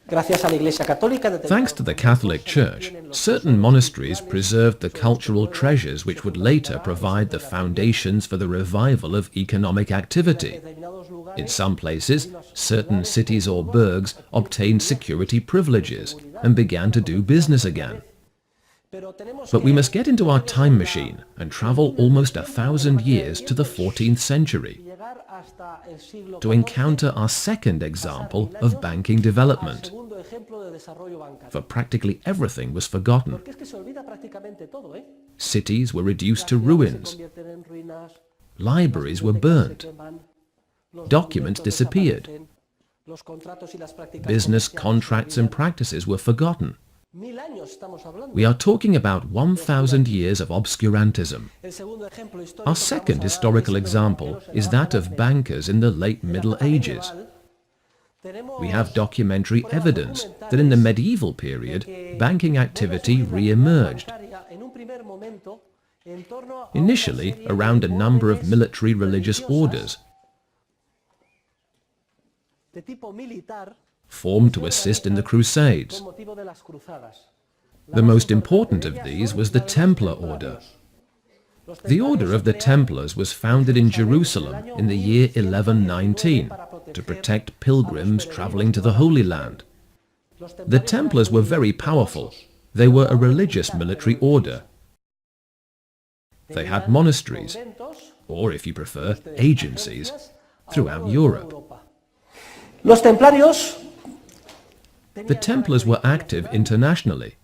Thanks to the Catholic Church, certain monasteries preserved the cultural treasures which would later provide the foundations for the revival of economic activity. In some places, certain cities or burghs obtained security privileges and began to do business again. But we must get into our time machine and travel almost 1,000 years to the 14th century to encounter our second example of banking development. For practically everything was forgotten. Cities were reduced to ruins. Libraries were burnt. Documents disappeared. Business contracts and practices were forgotten. We are talking about 1,000 years of obscurantism. Our second historical example is that of bankers in the late Middle Ages. We have documentary evidence that in the medieval period, banking activity re-emerged. Initially, around a number of military religious orders formed to assist in the Crusades. The most important of these was the Templar order. The Order of the Templars was founded in Jerusalem in the year 1119 to protect pilgrims traveling to the Holy Land. The Templars were very powerful. They were a religious military order. They had monasteries, or if you prefer, agencies, throughout Europe. The Templars were active internationally.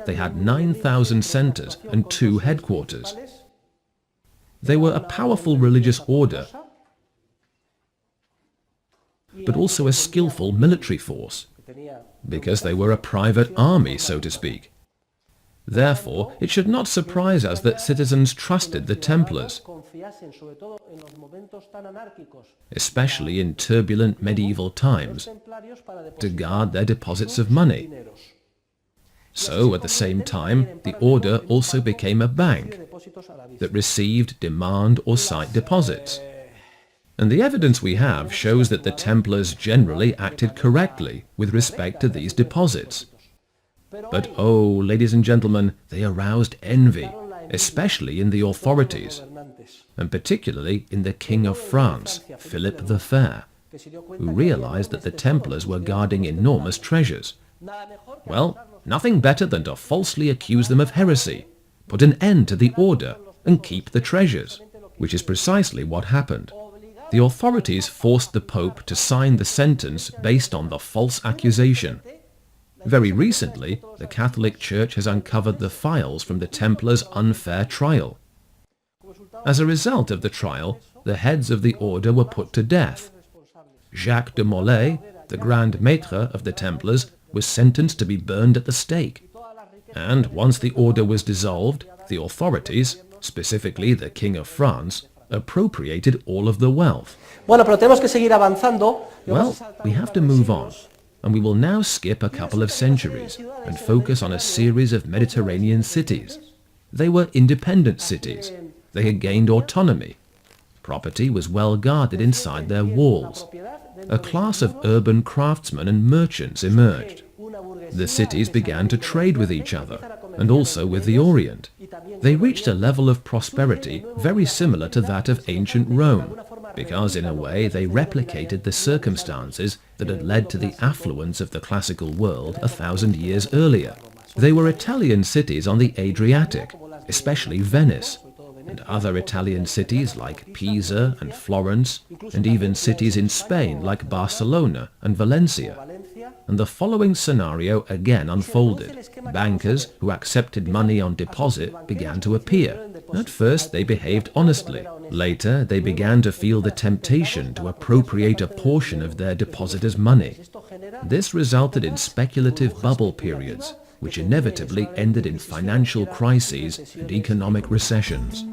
They had 9,000 centers and 2 headquarters. They were a powerful religious order, but also a skillful military force, because they were a private army, so to speak. Therefore, it should not surprise us that citizens trusted the Templars, especially in turbulent medieval times, to guard their deposits of money. So, at the same time, the order also became a bank that received demand or sight deposits. And the evidence we have shows that the Templars generally acted correctly with respect to these deposits. But oh, ladies and gentlemen, they aroused envy, especially in the authorities, and particularly in the King of France, Philip the Fair, who realized that the Templars were guarding enormous treasures. Well, nothing better than to falsely accuse them of heresy, put an end to the order, and keep the treasures, which is precisely what happened. The authorities forced the Pope to sign the sentence based on the false accusation. Very recently, the Catholic Church has uncovered the files from the Templars' unfair trial. As a result of the trial, the heads of the order were put to death. Jacques de Molay, the Grand Maître of the Templars, was sentenced to be burned at the stake. And once the order was dissolved, the authorities, specifically the King of France, appropriated all of the wealth. Well, we have to move on, and we will now skip a couple of centuries and focus on a series of Mediterranean cities. They were independent cities. They had gained autonomy. Property was well guarded inside their walls. A class of urban craftsmen and merchants emerged. The cities began to trade with each other, and also with the Orient. They reached a level of prosperity very similar to that of ancient Rome, because in a way they replicated the circumstances that had led to the affluence of the classical world 1,000 years earlier. They were Italian cities on the Adriatic, especially Venice, and other Italian cities like Pisa and Florence, and even cities in Spain like Barcelona and Valencia. And the following scenario again unfolded. Bankers who accepted money on deposit began to appear. At first they behaved honestly. Later they began to feel the temptation to appropriate a portion of their depositors' money. This resulted in speculative bubble periods, which inevitably ended in financial crises and economic recessions.